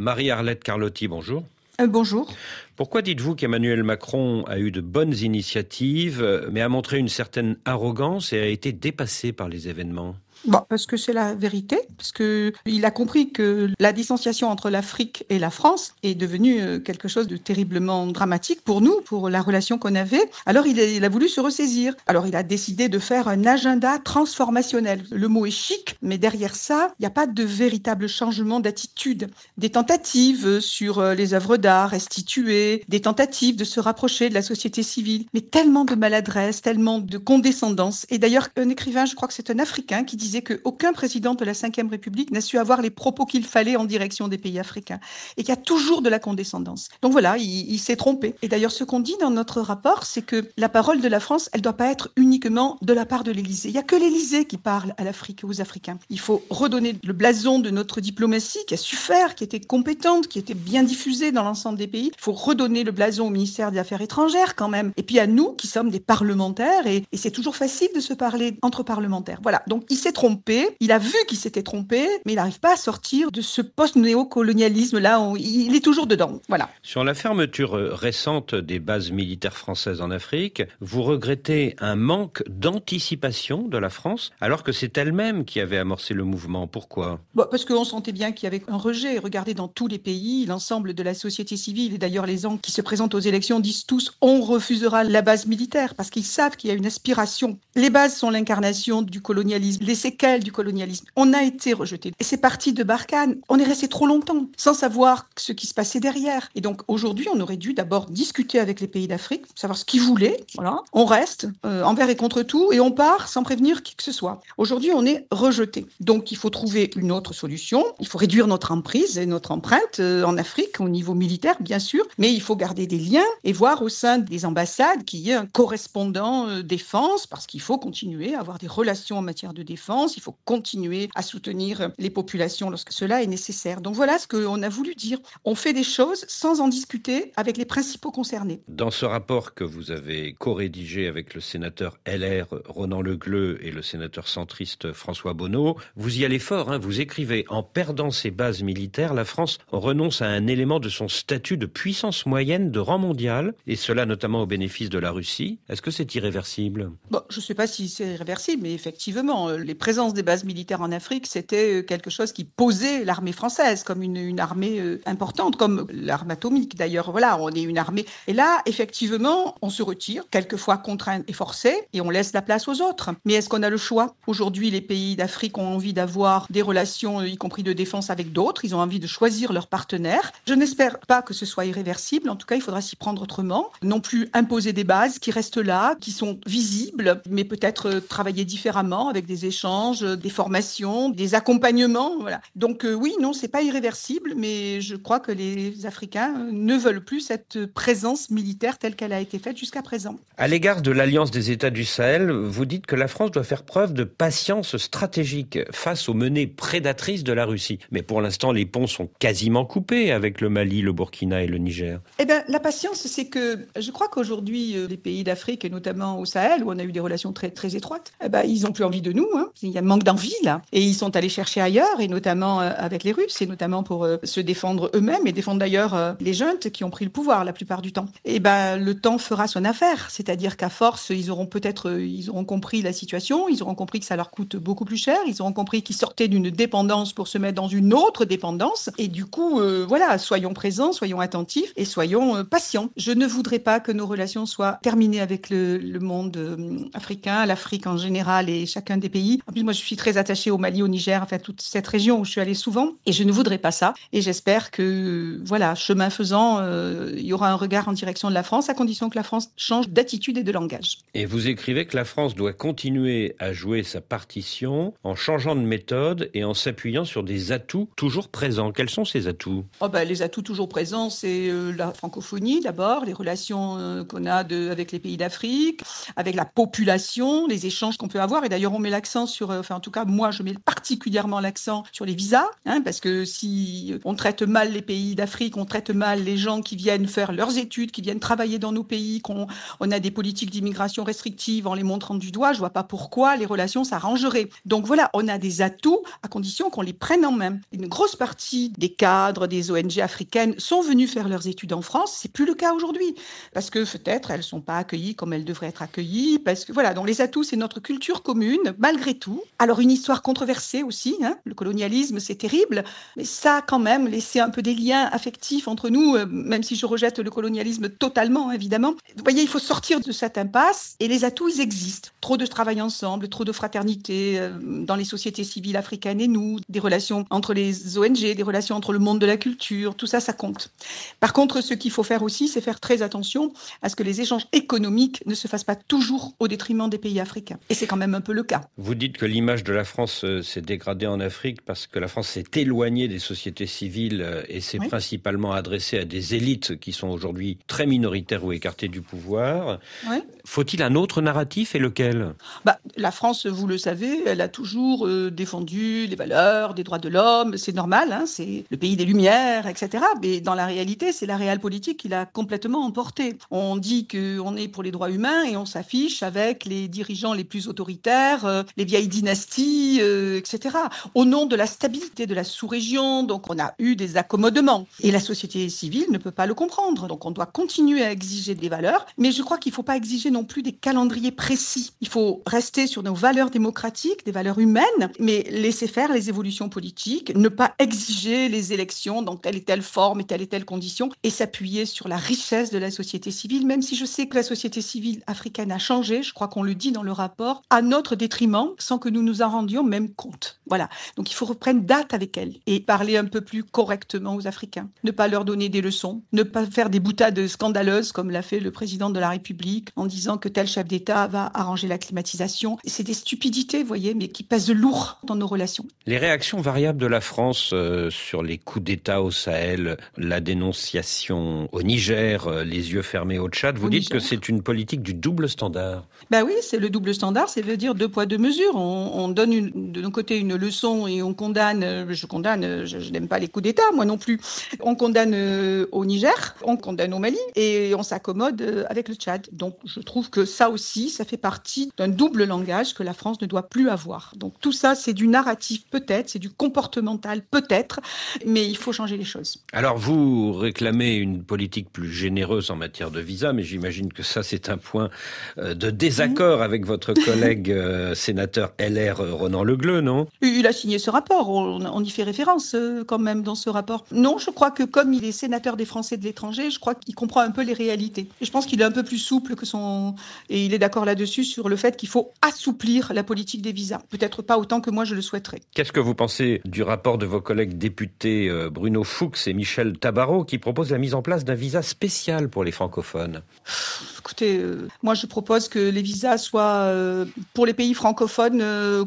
Marie-Arlette Carlotti, bonjour. Bonjour. Pourquoi dites-vous qu'Emmanuel Macron a eu de bonnes initiatives, mais a montré une certaine arrogance et a été dépassé par les événements ? Parce que c'est la vérité, parce que il a compris que la distanciation entre l'Afrique et la France est devenue quelque chose de terriblement dramatique pour nous, pour la relation qu'on avait. Alors il a voulu se ressaisir. Alors il a décidé de faire un agenda transformationnel. Le mot est chic, mais derrière ça, il n'y a pas de véritable changement d'attitude. Des tentatives sur les œuvres d'art restituées, des tentatives de se rapprocher de la société civile, mais tellement de maladresse, tellement de condescendance. Et d'ailleurs, un écrivain, je crois que c'est un Africain, qui disait qu'aucun président de la Ve République n'a su avoir les propos qu'il fallait en direction des pays africains et qu'il y a toujours de la condescendance. Donc voilà, il s'est trompé. Et d'ailleurs, ce qu'on dit dans notre rapport, c'est que la parole de la France, elle ne doit pas être uniquement de la part de l'Élysée. Il n'y a que l'Élysée qui parle à l'Afrique et aux Africains. Il faut redonner le blason de notre diplomatie qui a su faire, qui était compétente, qui était bien diffusée dans l'ensemble des pays. Il faut redonner le blason au ministère des Affaires étrangères quand même. Et puis à nous qui sommes des parlementaires et c'est toujours facile de se parler entre parlementaires. Voilà, donc il s'est trompé, il a vu qu'il s'était trompé, mais il n'arrive pas à sortir de ce post-néocolonialisme-là, il est toujours dedans. Voilà. Sur la fermeture récente des bases militaires françaises en Afrique, vous regrettez un manque d'anticipation de la France, alors que c'est elle-même qui avait amorcé le mouvement. Pourquoi ? Parce qu'on sentait bien qu'il y avait un rejet. Regardez dans tous les pays, l'ensemble de la société civile, et d'ailleurs les gens qui se présentent aux élections disent tous « on refusera la base militaire » parce qu'ils savent qu'il y a une aspiration. Les bases sont l'incarnation du colonialisme, les séquelles du colonialisme. On a été rejeté. Et c'est parti de Barkhane. On est resté trop longtemps sans savoir ce qui se passait derrière. Et donc aujourd'hui, on aurait dû d'abord discuter avec les pays d'Afrique, savoir ce qu'ils voulaient. Voilà. On reste envers et contre tout et on part sans prévenir qui que ce soit. Aujourd'hui, on est rejeté. Donc il faut trouver une autre solution. Il faut réduire notre emprise et notre empreinte en Afrique au niveau militaire, bien sûr, mais il faut garder des liens et voir au sein des ambassades qu'il y ait un correspondant défense parce qu'il faut continuer à avoir des relations en matière de défense. Il faut continuer à soutenir les populations lorsque cela est nécessaire. Donc voilà ce qu'on a voulu dire. On fait des choses sans en discuter avec les principaux concernés. Dans ce rapport que vous avez co-rédigé avec le sénateur LR Ronan Le Gleut et le sénateur centriste François Bonneau, vous y allez fort, vous écrivez « En perdant ses bases militaires, la France renonce à un élément de son statut de puissance moyenne de rang mondial, et cela notamment au bénéfice de la Russie. Est-ce que c'est irréversible ?» Je ne sais pas si c'est irréversible, mais effectivement, les présences des bases militaires en Afrique, c'était quelque chose qui posait l'armée française comme une armée importante, comme l'arme atomique d'ailleurs. Voilà, on est une armée. Et là, effectivement, on se retire, quelquefois contraint et forcé, et on laisse la place aux autres. Mais est-ce qu'on a le choix ? Aujourd'hui, les pays d'Afrique ont envie d'avoir des relations, y compris de défense avec d'autres. Ils ont envie de choisir leurs partenaires. Je n'espère pas que ce soit irréversible. En tout cas, il faudra s'y prendre autrement. Non plus imposer des bases qui restent là, qui sont visibles, mais peut-être travailler différemment avec des échanges, des formations, des accompagnements. Voilà. Donc oui, non, c'est pas irréversible, mais je crois que les Africains ne veulent plus cette présence militaire telle qu'elle a été faite jusqu'à présent. À l'égard de l'Alliance des États du Sahel, vous dites que la France doit faire preuve de patience stratégique face aux menées prédatrices de la Russie. Mais pour l'instant, les ponts sont quasiment coupés avec le Mali, le Burkina et le Niger. La patience, c'est que je crois qu'aujourd'hui, les pays d'Afrique, et notamment au Sahel, où on a eu des relations très, très étroites, ils n'ont plus envie de nous. Il y a un manque d'envie, là. Et ils sont allés chercher ailleurs, et notamment avec les Russes, et notamment pour se défendre eux-mêmes, et défendre d'ailleurs les juntes qui ont pris le pouvoir la plupart du temps. Le temps fera son affaire. C'est-à-dire qu'à force, ils auront compris la situation, ils auront compris que ça leur coûte beaucoup plus cher, ils auront compris qu'ils sortaient d'une dépendance pour se mettre dans une autre dépendance. Et du coup, soyons présents, soyons attentifs et soyons patients. Je ne voudrais pas que nos relations soient terminées avec le monde africain, l'Afrique en général et chacun des pays. En plus, moi, je suis très attachée au Mali, au Niger, enfin toute cette région où je suis allée souvent. Et je ne voudrais pas ça. Et j'espère que, chemin faisant, il y aura un regard en direction de la France, à condition que la France change d'attitude et de langage. Et vous écrivez que la France doit continuer à jouer sa partition en changeant de méthode et en s'appuyant sur des atouts toujours présents. Quels sont ces atouts ? Les atouts toujours présents, c'est la francophonie d'abord, les relations qu'on a avec les pays d'Afrique, avec la population, les échanges qu'on peut avoir. Et d'ailleurs, on met l'accent enfin en tout cas moi je mets particulièrement l'accent sur les visas, parce que si on traite mal les pays d'Afrique, on traite mal les gens qui viennent faire leurs études, qui viennent travailler dans nos pays, qu'on a des politiques d'immigration restrictives en les montrant du doigt, je vois pas pourquoi les relations s'arrangeraient. Donc voilà, on a des atouts à condition qu'on les prenne en main. Une grosse partie des cadres des ONG africaines sont venus faire leurs études en France, c'est plus le cas aujourd'hui, parce que peut-être elles sont pas accueillies comme elles devraient être accueillies, parce que voilà, donc les atouts c'est notre culture commune, malgré tout. Alors une histoire controversée aussi, le colonialisme c'est terrible, mais ça a quand même laissé un peu des liens affectifs entre nous, même si je rejette le colonialisme totalement évidemment. Vous voyez, il faut sortir de cette impasse et les atouts ils existent. Trop de travail ensemble, trop de fraternité dans les sociétés civiles africaines et nous, des relations entre les ONG, des relations entre le monde de la culture, tout ça, ça compte. Par contre, ce qu'il faut faire aussi, c'est faire très attention à ce que les échanges économiques ne se fassent pas toujours au détriment des pays africains. Et c'est quand même un peu le cas. Vous dites que l'image de la France s'est dégradée en Afrique parce que la France s'est éloignée des sociétés civiles et s'est principalement adressée à des élites qui sont aujourd'hui très minoritaires ou écartées du pouvoir. Oui. Faut-il un autre narratif et lequel ? La France, vous le savez, elle a toujours défendu les valeurs des droits de l'homme. C'est normal, c'est le pays des Lumières, etc. Mais dans la réalité, c'est la réelle politique qui l'a complètement emporté. On dit qu'on est pour les droits humains et on s'affiche avec les dirigeants les plus autoritaires, les vieilles dynasties, etc. Au nom de la stabilité de la sous-région, donc on a eu des accommodements. Et la société civile ne peut pas le comprendre. Donc on doit continuer à exiger des valeurs, mais je crois qu'il ne faut pas exiger non plus des calendriers précis. Il faut rester sur nos valeurs démocratiques, des valeurs humaines, mais laisser faire les évolutions politiques, ne pas exiger les élections dans telle et telle forme et telle condition, et s'appuyer sur la richesse de la société civile, même si je sais que la société civile africaine a changé, je crois qu'on le dit dans le rapport, à notre détriment, sans que nous nous en rendions même compte. Voilà. Donc il faut reprendre date avec elle et parler un peu plus correctement aux Africains. Ne pas leur donner des leçons, ne pas faire des boutades scandaleuses comme l'a fait le président de la République en disant que tel chef d'État va arranger la climatisation. C'est des stupidités, vous voyez, mais qui pèsent lourd dans nos relations. Les réactions variables de la France sur les coups d'État au Sahel, la dénonciation au Niger, les yeux fermés au Tchad, vous dites que c'est une politique du double standard. Oui, c'est le double standard, ça veut dire 2 poids 2 mesures. On donne de nos côtés une leçon et on condamne, je n'aime pas les coups d'État, moi non plus. On condamne au Niger, on condamne au Mali et on s'accommode avec le Tchad. Donc je trouve que ça aussi, ça fait partie d'un double langage que la France ne doit plus avoir. Donc tout ça, c'est du narratif peut-être, c'est du comportemental peut-être, mais il faut changer les choses. Alors vous réclamez une politique plus généreuse en matière de visa, mais j'imagine que ça c'est un point de désaccord avec votre collègue sénateur LR Ronan Le Gleut, non ? Il a signé ce rapport, on y fait référence quand même dans ce rapport. Non, je crois que comme il est sénateur des Français de l'étranger, je crois qu'il comprend un peu les réalités. Et je pense qu'il est un peu plus souple que et il est d'accord là-dessus sur le fait qu'il faut assouplir la politique des visas. Peut-être pas autant que moi je le souhaiterais. Qu'est-ce que vous pensez du rapport de vos collègues députés Bruno Fuchs et Michel Tabarot qui proposent la mise en place d'un visa spécial pour les francophones ? Écoutez, moi je propose que les visas soient pour les pays francophones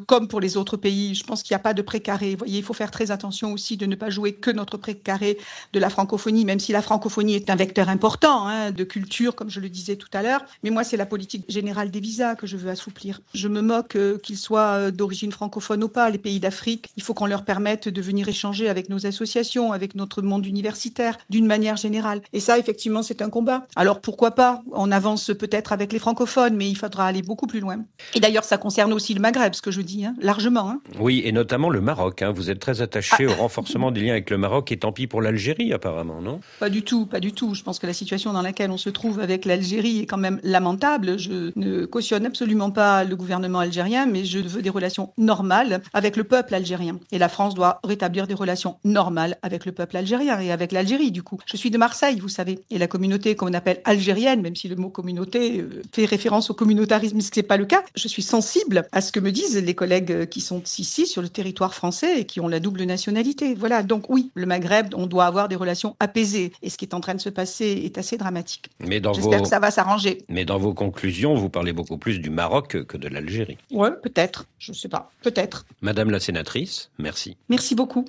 comme pour les autres pays. Je pense qu'il n'y a pas de précaré. Vous voyez, il faut faire très attention aussi de ne pas jouer que notre précaré de la francophonie, même si la francophonie est un vecteur important de culture, comme je le disais tout à l'heure. Mais moi, c'est la politique générale des visas que je veux assouplir. Je me moque qu'ils soient d'origine francophone ou pas, les pays d'Afrique. Il faut qu'on leur permette de venir échanger avec nos associations, avec notre monde universitaire, d'une manière générale. Et ça, effectivement, c'est un combat. Alors, pourquoi pas ? On avance peut-être avec les francophones, mais il faudra aller beaucoup plus loin. Et d'ailleurs, ça concerne aussi le Maghreb, ce que je dis, largement. Oui, et notamment le Maroc. Vous êtes très attaché au renforcement des liens avec le Maroc, et tant pis pour l'Algérie, apparemment, non ? Pas du tout, pas du tout. Je pense que la situation dans laquelle on se trouve avec l'Algérie est quand même lamentable. Je ne cautionne absolument pas le gouvernement algérien, mais je veux des relations normales avec le peuple algérien. Et la France doit rétablir des relations normales avec le peuple algérien et avec l'Algérie, du coup. Je suis de Marseille, vous savez, et la communauté qu'on appelle algérienne, même si le mot communauté fait référence au communautarisme, ce qui n'est pas le cas, je suis sensible à ce que me disent les collègues qui sont ici sur le territoire français et qui ont la double nationalité. Voilà, donc oui, le Maghreb, on doit avoir des relations apaisées. Et ce qui est en train de se passer est assez dramatique. J'espère que ça va s'arranger. Mais dans vos conclusions, vous parlez beaucoup plus du Maroc que de l'Algérie. Ouais, peut-être. Je ne sais pas. Peut-être. Madame la sénatrice, merci. Merci beaucoup.